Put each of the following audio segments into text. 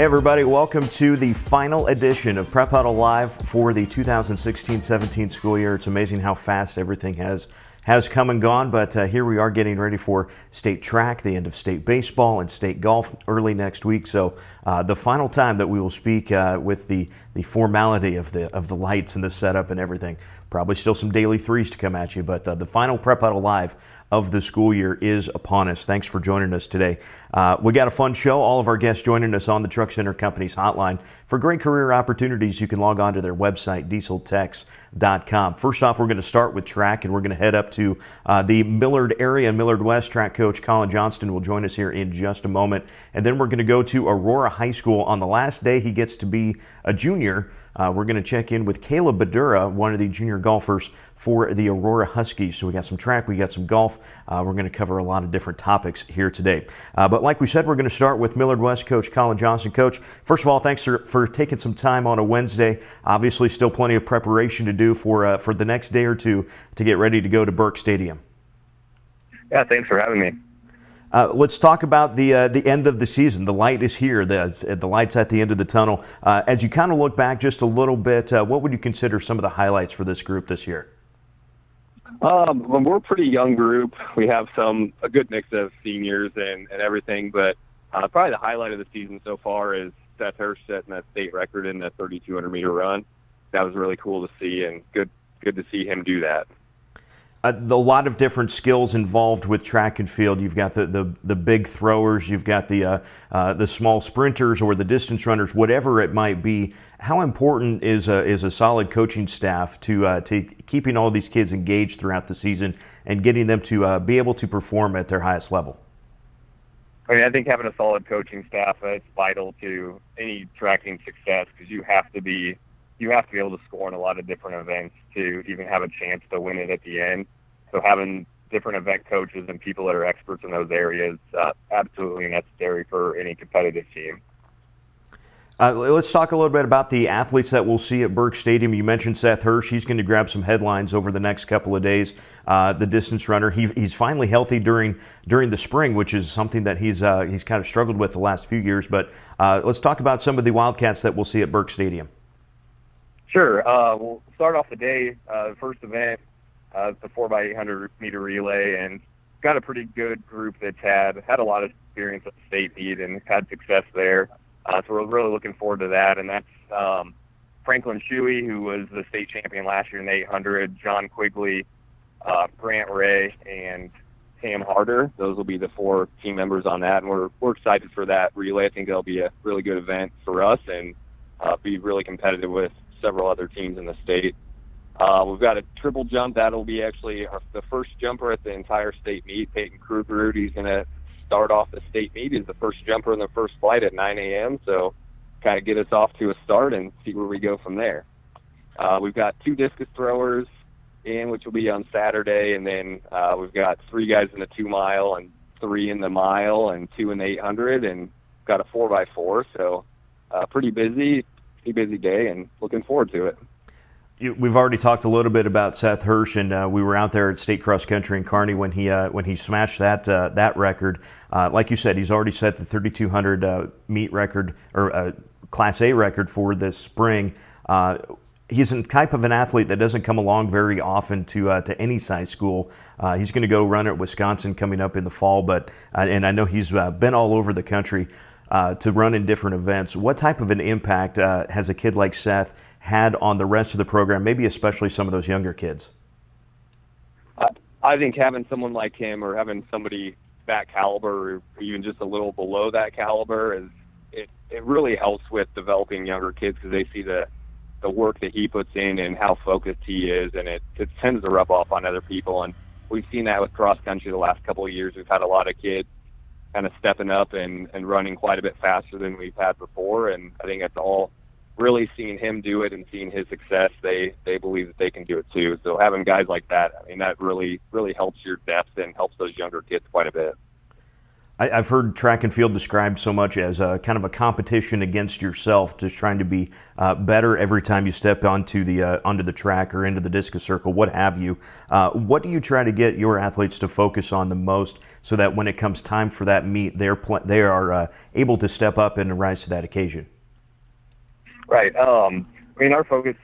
everybody, welcome to the final edition of Prep Huddle Live for the 2016-17 school year. It's amazing how fast everything has come and gone, but here we are getting ready for state track, the end of state baseball, and state golf early next week. So the final time that we will speak with the formality of the lights and the setup and everything. Probably still some daily threes to come at you, but the final Prep Huddle Live of the school year is upon us. Thanks for joining us today. We got a fun show. All of our guests joining us on the Truck Center Company's hotline. For great career opportunities, you can log on to their website, dieseltex.com. First off, we're going to start with track, and we're going to head up to the Millard area. Millard West track coach Colin Johnston will join us here in just a moment. And then we're going to go to Aurora High School on the last day he gets to be a junior. We're going to check in with Caleb Badura, one of the junior golfers for the Aurora Huskies. So we got some track, we got some golf. We're going to cover a lot of different topics here today. But like we said, we're going to start with Millard West coach Colin Johnston. Coach, first of all, thanks for taking some time on a Wednesday. Obviously, still plenty of preparation to do for the next day or two to get ready to go to Burke Stadium. Yeah, thanks for having me. Let's talk about the end of the season. The light is here. The light's at the end of the tunnel. As you kind of look back just a little bit, what would you consider some of the highlights for this group this year? Well, we're a pretty young group. We have a good mix of seniors and everything, but probably the highlight of the season so far is Seth Hirsch setting that state record in the 3,200-meter run. That was really cool to see, and good to see him do that. A lot of different skills involved with track and field. You've got the big throwers, you've got the small sprinters or the distance runners, whatever it might be. How important is a solid coaching staff to keeping all these kids engaged throughout the season and getting them to be able to perform at their highest level? I mean, I think having a solid coaching staff is vital to any tracking success, because you have to be able to score in a lot of different events to even have a chance to win it at the end. So having different event coaches and people that are experts in those areas absolutely necessary for any competitive team. Let's talk a little bit about the athletes that we'll see at Burke Stadium. You mentioned Seth Hirsch. He's going to grab some headlines over the next couple of days. The distance runner. He's finally healthy during the spring, which is something that he's kind of struggled with the last few years. But let's talk about some of the Wildcats that we'll see at Burke Stadium. Sure. We'll start off the day. The first event, the 4x800 meter relay, and got a pretty good group that's had a lot of experience at the state meet and had success there. So we're really looking forward to that. And that's Franklin Shuey, who was the state champion last year in the 800, John Quigley, Grant Ray, and Sam Harder. Those will be the 4 team members on that, and we're excited for that relay. I think it'll be a really good event for us and be really competitive with several other teams in the state. We've got a triple jump. That'll be actually the first jumper at the entire state meet. Peyton Krugerud, he's going to start off the state meet. He's the first jumper in the first flight at 9 a.m., so kind of get us off to a start and see where we go from there. We've got 2 discus throwers in, which will be on Saturday, and then we've got 3 guys in the 2 mile and 3 in the mile and 2 in the 800, and got a 4x4, so pretty busy day, and looking forward to it. We've already talked a little bit about Seth Hirsch, and we were out there at State Cross Country in Kearney when he smashed that record. Like you said, he's already set the 3,200 meet record, or Class A record for this spring. He's a type of an athlete that doesn't come along very often to any size school. He's going to go run at Wisconsin coming up in the fall, but and I know he's been all over the country to run in different events. What type of an impact has a kid like Seth had on the rest of the program, maybe especially some of those younger kids? I think having someone like him, or having somebody that caliber, or even just a little below that caliber, it really helps with developing younger kids, because they see the work that he puts in and how focused he is, and it tends to rub off on other people. And we've seen that with cross country the last couple of years. We've had a lot of kids kind of stepping up and running quite a bit faster than we've had before, and I think that's all really seeing him do it and seeing his success. They believe that they can do it too. So having guys like that, I mean, that really helps your depth and helps those younger kids quite a bit. I've heard track and field described so much as a kind of a competition against yourself, just trying to be better every time you step onto the track or into the discus circle, what have you. What do you try to get your athletes to focus on the most, so that when it comes time for that meet, they are able to step up and rise to that occasion? Right. I mean, our focus,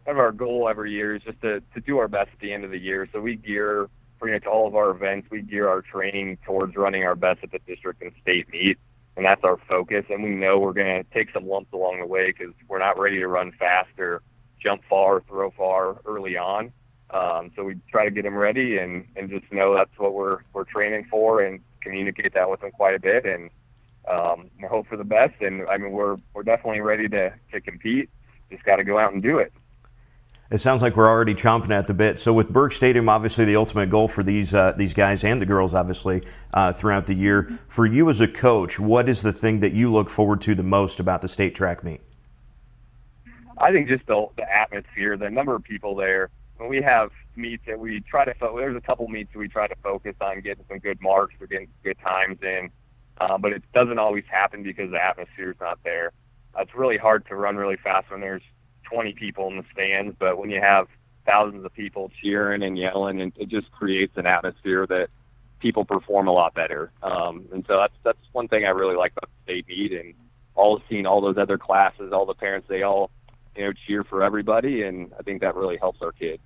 our goal every year is just to do our best at the end of the year. So we gear pretty much all of our events. We gear our training towards running our best at the district and state meet, and that's our focus. And we know we're going to take some lumps along the way because we're not ready to run fast or jump far, throw far early on. So we try to get them ready and just know that's what we're training for, and communicate that with them quite a bit, and hope for the best. And I mean, we're definitely ready to compete. Just got to go out and do it. It sounds like we're already chomping at the bit. So with Burke Stadium, obviously the ultimate goal for these guys and the girls, obviously, throughout the year. For you as a coach, what is the thing that you look forward to the most about the state track meet? I think just the atmosphere, the number of people there. When we have meets that we try to, there's a couple meets that we try to focus on getting some good marks or getting good times in, but it doesn't always happen because the atmosphere is not there. It's really hard to run really fast when there's 20 people in the stands, but when you have thousands of people cheering and yelling, and it just creates an atmosphere that people perform a lot better. And so that's one thing I really like about the state meet, and seeing all those other classes, all the parents, they all cheer for everybody, and I think that really helps our kids.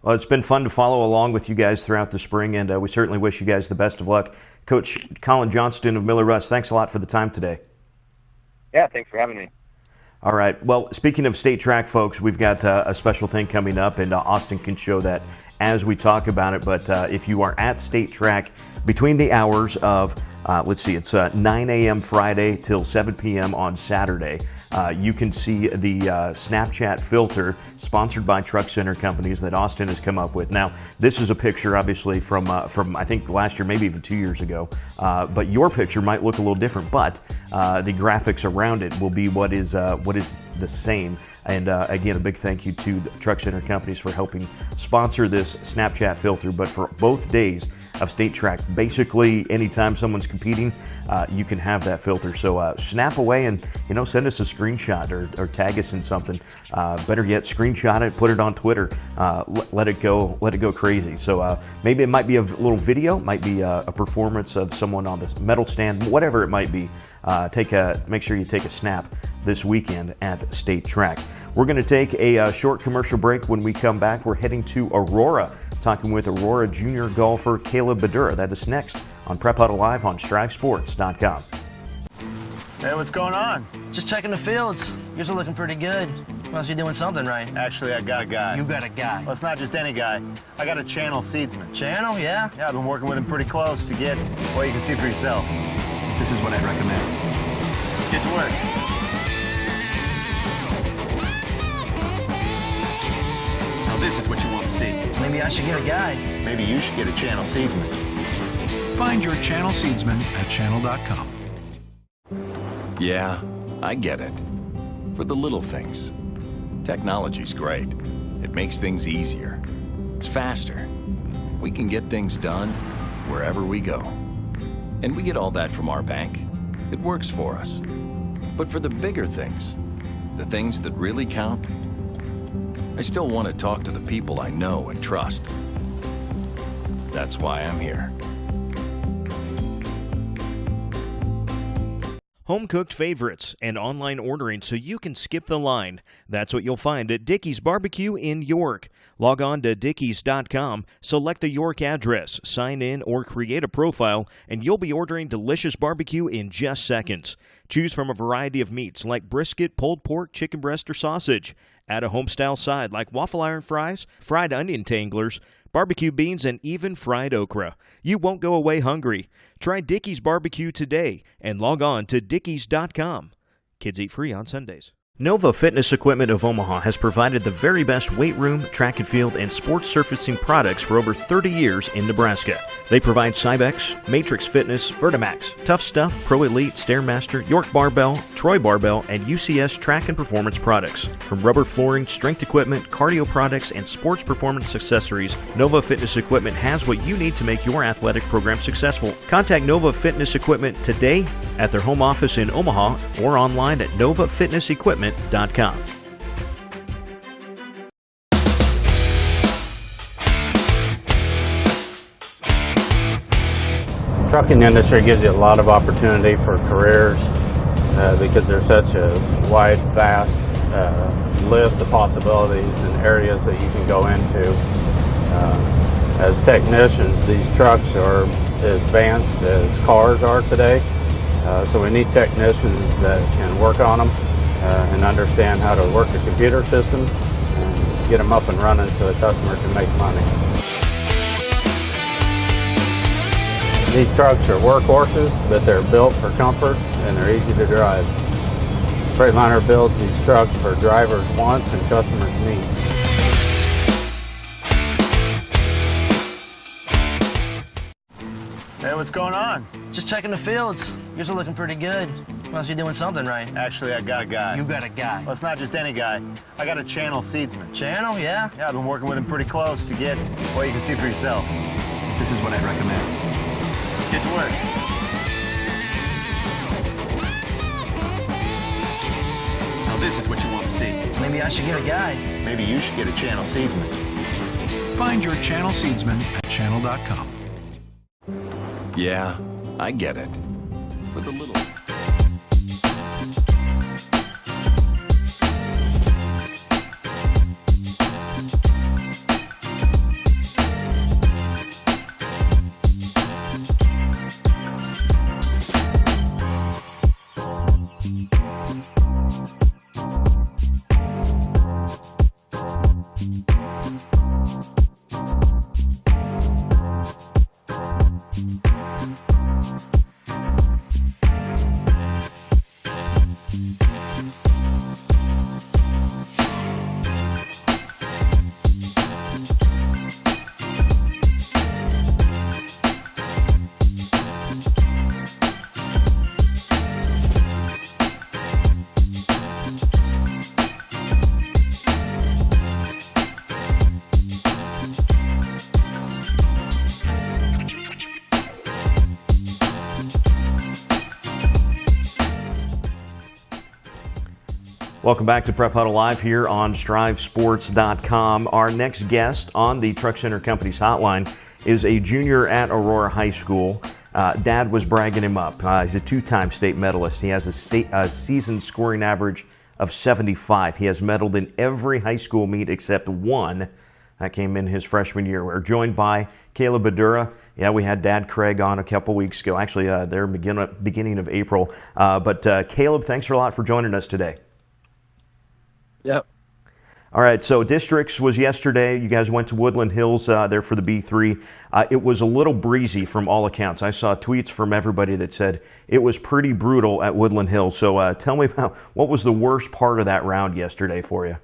Well, it's been fun to follow along with you guys throughout the spring, and we certainly wish you guys the best of luck. Coach Colin Johnston of Millard West, thanks a lot for the time today. Yeah, thanks for having me. All right. Well, speaking of state track, folks, we've got a special thing coming up, and Austin can show that as we talk about it. But if you are at state track between the hours of, it's 9 a.m. Friday till 7 p.m. on Saturday, you can see the Snapchat filter sponsored by Truck Center Companies that Austin has come up with. Now, this is a picture, obviously, from I think last year, maybe even 2 years ago. But your picture might look a little different, but the graphics around it will be what is the same. And again, a big thank you to the Truck Center Companies for helping sponsor this Snapchat filter. But for both days of state track, basically anytime someone's competing, you can have that filter. So snap away and send us a screenshot or tag us in something. Better yet, screenshot it, put it on Twitter, let it go crazy. So maybe it might be a little video, might be a performance of someone on the medal stand, whatever it might be. Make sure you take a snap this weekend at state track. We're going to take a short commercial break. When we come back, we're heading to Aurora, talking with Aurora junior golfer Caleb Badura. That is next on Prep Huddle Live on StriveSports.com. Hey, what's going on? Just checking the fields. Yours are looking pretty good. Must be doing something right. Actually, I got a guy. You got a guy? Well, it's not just any guy. I got a channel seedsman. Channel, yeah? Yeah, I've been working with him pretty close to get, well, you can see for yourself. This is what I'd recommend. Let's get to work. Now, this is what you want to see. Maybe I should get a guy. Maybe you should get a channel seedsman. Find your channel seedsman at channel.com. Yeah, I get it. For the little things. Technology's great. It makes things easier. It's faster. We can get things done wherever we go. And we get all that from our bank. It works for us. But for the bigger things, the things that really count, I still want to talk to the people I know and trust. That's why I'm here. Home-cooked favorites and online ordering so you can skip the line. That's what you'll find at Dickey's Barbecue in York. Log on to Dickeys.com, select the York address, sign in, or create a profile, and you'll be ordering delicious barbecue in just seconds. Choose from a variety of meats like brisket, pulled pork, chicken breast, or sausage. Add a home-style side like waffle iron fries, fried onion tanglers, barbecue beans, and even fried okra. You won't go away hungry. Try Dickey's Barbecue today and log on to Dickeys.com. Kids eat free on Sundays. Nova Fitness Equipment of Omaha has provided the very best weight room, track and field, and sports surfacing products for over 30 years in Nebraska. They provide Cybex, Matrix Fitness, Vertimax, Tough Stuff, Pro Elite, Stairmaster, York Barbell, Troy Barbell, and UCS track and performance products. From rubber flooring, strength equipment, cardio products, and sports performance accessories, Nova Fitness Equipment has what you need to make your athletic program successful. Contact Nova Fitness Equipment today at their home office in Omaha or online at novafitnessequipment.com. Trucking industry gives you a lot of opportunity for careers because there's such a wide, vast list of possibilities and areas that you can go into. As technicians, these trucks are as advanced as cars are today, so we need technicians that can work on them and understand how to work a computer system and get them up and running so the customer can make money. These trucks are workhorses, but they're built for comfort and they're easy to drive. Freightliner builds these trucks for drivers' wants and customers' needs. Hey, what's going on? Just checking the fields. Yours are looking pretty good. Must be doing something right. Actually, I got a guy. You got a guy. Well, it's not just any guy. I got a channel seedsman. Channel, yeah? Yeah, I've been working with him pretty close to get, well, you can see for yourself. This is what I'd recommend. Let's get to work. Now this is what you want to see. Maybe I should get a guy. Maybe you should get a channel seedsman. Find your channel seedsman at channel.com. Yeah, I get it. For the little... Welcome back to Prep Huddle Live here on StriveSports.com. Our next guest on the Truck Center Company's hotline is a junior at Aurora High School. Dad was bragging him up. He's a two-time state medalist. He has a season scoring average of 75. He has medaled in every high school meet except one. That came in his freshman year. We're joined by Caleb Badura. Yeah, we had Dad Craig on a couple weeks ago. Actually, they're beginning of April. But Caleb, thanks a lot for joining us today. Yep. All right, so districts was yesterday. You guys went to Woodland Hills there for the B3. It was a little breezy from all accounts. I saw tweets from everybody that said it was pretty brutal at Woodland Hills. So tell me about what was the worst part of that round yesterday for you?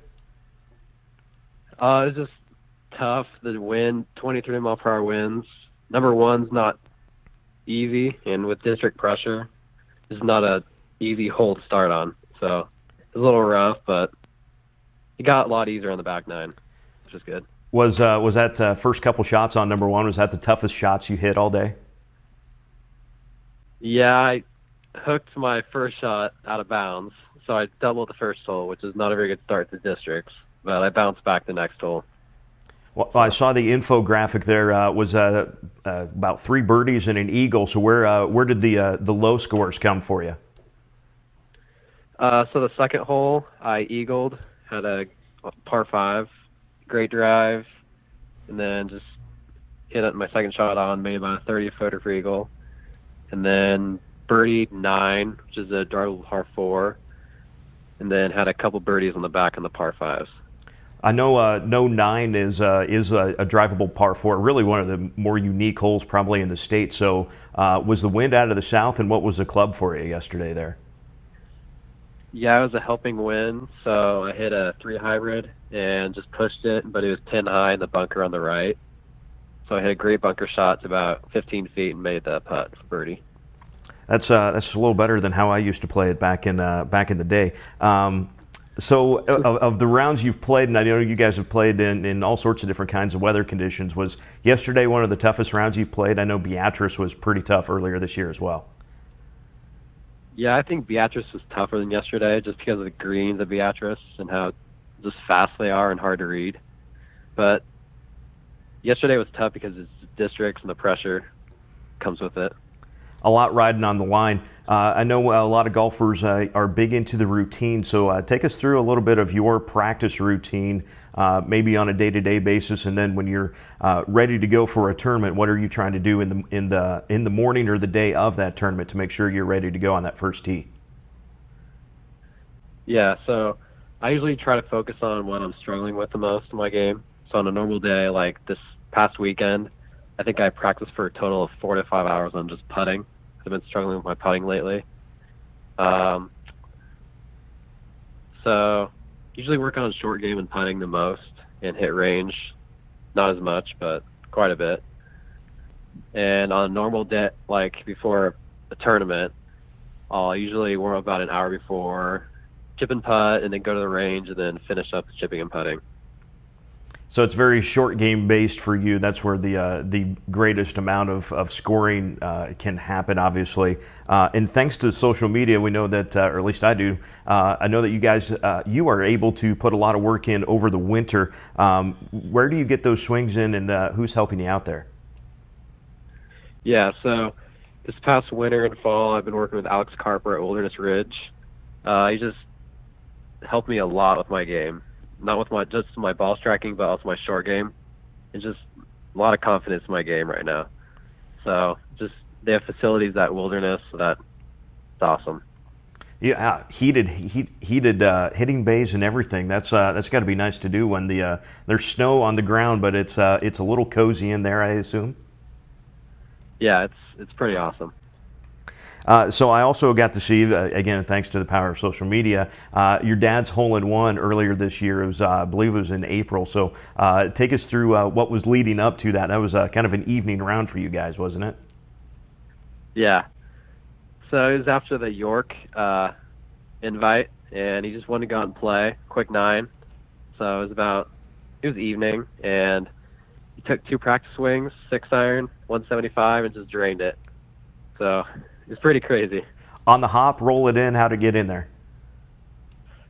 It was just tough. The wind, 23-mile-per-hour winds. Number one's not easy, and with district pressure, it's not a easy hole to start on. So it was a little rough, but it got a lot easier on the back nine, which is good. Was that first couple shots on number one, was that the toughest shots you hit all day? Yeah, I hooked my first shot out of bounds, so I doubled the first hole, which is not a very good start to districts, but I bounced back the next hole. Well, I saw the infographic there was about 3 birdies and an eagle. So where did the low scores come for you? So the second hole, I eagled, had a par 5, great drive, and then just hit it my second shot on, made about a 30-footer for eagle, and then birdied 9, which is a drivable par 4, and then had a couple birdies on the back on the par 5s. I know no 9 is a drivable par 4, really one of the more unique holes probably in the state. So was the wind out of the south, and what was the club for you yesterday there? Yeah, it was a helping wind, so I hit a 3 hybrid and just pushed it, but it was pin high in the bunker on the right. So I hit a great bunker shot to about 15 feet and made the putt for birdie. That's a little better than how I used to play it back in the day. So of the rounds you've played, and I know you guys have played in all sorts of different kinds of weather conditions, was yesterday one of the toughest rounds you've played? I know Beatrice was pretty tough earlier this year as well. Yeah, I think Beatrice was tougher than yesterday just because of the greens of Beatrice and how just fast they are and hard to read. But yesterday was tough because it's districts and the pressure comes with it. A lot riding on the line. I know a lot of golfers are big into the routine, so take us through a little bit of your practice routine, maybe on a day-to-day basis, and then when you're ready to go for a tournament, what are you trying to do in the morning or the day of that tournament to make sure you're ready to go on that first tee? Yeah, so I usually try to focus on what I'm struggling with the most in my game. So on a normal day, like this past weekend, I think I practiced for a total of 4 to 5 hours on just putting. I've been struggling with my putting lately. So usually work on short game and putting the most and hit range. Not as much, but quite a bit. And on a normal day, like before a tournament, I'll usually warm up about an hour before, chip and putt, and then go to the range and then finish up chipping and putting. So it's very short game based for you. That's where the greatest amount of scoring can happen, obviously. And thanks to social media, we know that, or at least I do, I know that you guys, you are able to put a lot of work in over the winter. Where do you get those swings in, and who's helping you out there? Yeah, so this past winter and fall, I've been working with Alex Carper at Wilderness Ridge. He just helped me a lot with my game. Not with just my ball striking, but also my short game. It's just a lot of confidence in my game right now. So just they have facilities at Wilderness, so that's awesome. Yeah, heated hitting bays and everything. That's got to be nice to do when there's snow on the ground, but it's a little cozy in there, I assume. Yeah, it's pretty awesome. So I also got to see, again, thanks to the power of social media, your dad's hole-in-one earlier this year. It was, I believe it was in April. So take us through what was leading up to that. That was kind of an evening round for you guys, wasn't it? Yeah. So it was after the York invite, and he just wanted to go out and play, quick 9. So it was evening, and he took 2 practice swings, 6-iron, 175, and just drained it. So it's pretty crazy. On the hop, roll it in, how to get in there?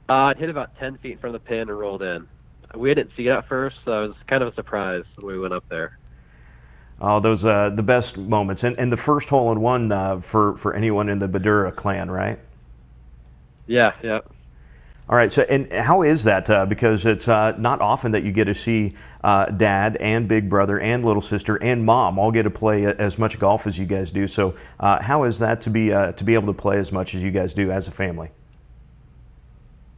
It hit about 10 feet from the pin and rolled in. We didn't see it at first, so it was kind of a surprise when we went up there. Oh, those the best moments. And the first hole-in-one for anyone in the Badura clan, right? Yeah, yeah. All right, so and how is that? Because it's not often that you get to see dad and big brother and little sister and mom all get to play as much golf as you guys do. So how is that to be able to play as much as you guys do as a family?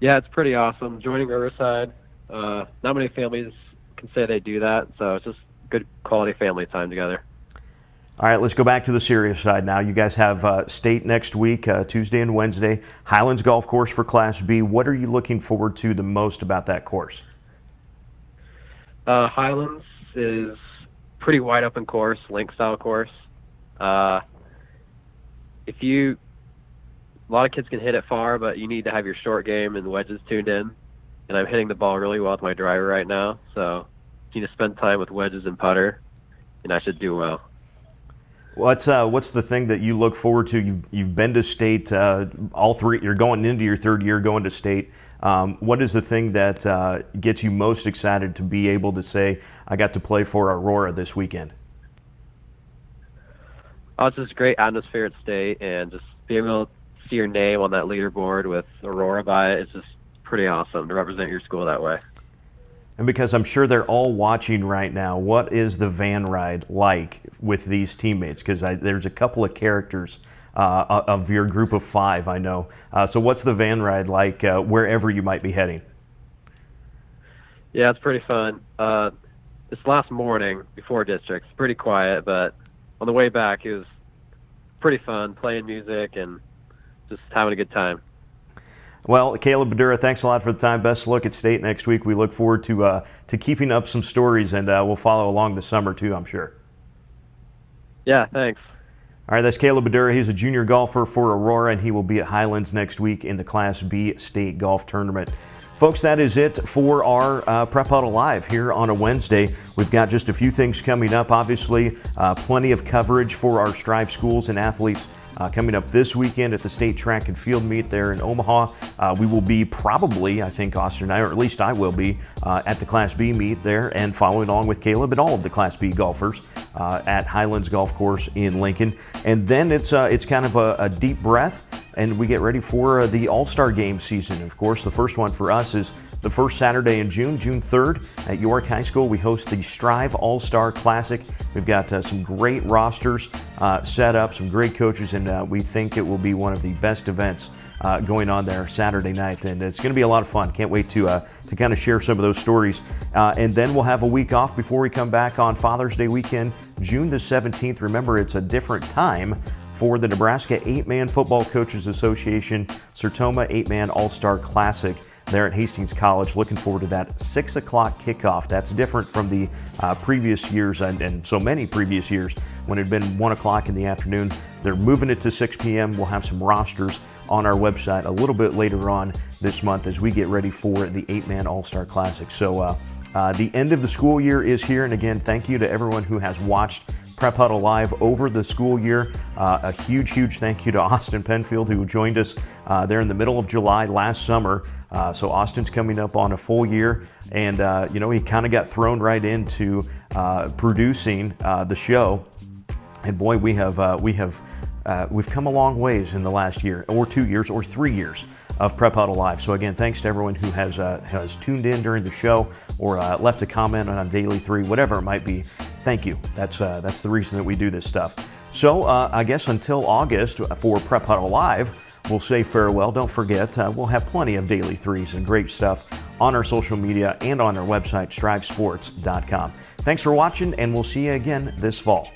Yeah, it's pretty awesome. Joining Riverside, not many families can say they do that, so it's just good quality family time together. All right, let's go back to the serious side now. You guys have state next week, Tuesday and Wednesday. Highlands Golf Course for Class B. What are you looking forward to the most about that course? Highlands is pretty wide open course, link style course. A lot of kids can hit it far, but you need to have your short game and wedges tuned in. And I'm hitting the ball really well with my driver right now, so you need to spend time with wedges and putter, and I should do well. What's the thing that you look forward to? You've been to state all 3. You're going into your 3rd year going to state. What is the thing that gets you most excited to be able to say, I got to play for Aurora this weekend? Oh, it's just a great atmosphere at state, and just being able to see your name on that leaderboard with Aurora by it, it's just pretty awesome to represent your school that way. And because I'm sure they're all watching right now, what is the van ride like with these teammates? Because there's a couple of characters of your group of 5, I know. So what's the van ride like wherever you might be heading? Yeah, it's pretty fun. This last morning before districts, pretty quiet, but on the way back it was pretty fun, playing music and just having a good time. Well, Caleb Badura, thanks a lot for the time. Best of luck at state next week. We look forward to keeping up some stories, and we'll follow along this summer too, I'm sure. Yeah, thanks. All right, that's Caleb Badura. He's a junior golfer for Aurora, and he will be at Highlands next week in the Class B state golf tournament. Folks, that is it for our Prep Huddle Live here on a Wednesday. We've got just a few things coming up. Obviously, plenty of coverage for our Strive schools and athletes coming up this weekend at the State Track and Field Meet there in Omaha. We will be probably, I think Austin and I, or at least I will be, at the Class B meet there and following along with Caleb and all of the Class B golfers at Highlands Golf Course in Lincoln. And then it's kind of a deep breath, and we get ready for the All-Star Game season. Of course, the first one for us is the first Saturday in June, June 3rd at York High School. We host the Strive All-Star Classic. We've got some great rosters set up, some great coaches, and we think it will be one of the best events going on there Saturday night. And it's going to be a lot of fun. Can't wait to kind of share some of those stories. And then we'll have a week off before we come back on Father's Day weekend, June the 17th. Remember, it's a different time for the Nebraska 8-Man Football Coaches Association Sertoma 8-Man All-Star Classic there at Hastings College. Looking forward to that 6 o'clock kickoff. That's different from the previous years and so many previous years when it had been 1 o'clock in the afternoon. They're moving it to 6 p.m. We'll have some rosters on our website a little bit later on this month as we get ready for the 8-Man All-Star Classic. So the end of the school year is here. And again, thank you to everyone who has watched Prep Huddle Live over the school year. A huge thank you to Austin Penfield, who joined us there in the middle of July last summer. So Austin's coming up on a full year, and he kind of got thrown right into producing the show. And boy, we've come a long ways in the last year, or 2 years, or 3 years of Prep Huddle Live. So again, thanks to everyone who has tuned in during the show or left a comment on Daily 3, whatever it might be. Thank you. That's the reason that we do this stuff. So I guess until August for Prep Huddle Live, we'll say farewell. Don't forget, we'll have plenty of Daily 3s and great stuff on our social media and on our website, strivesports.com. Thanks for watching, and we'll see you again this fall.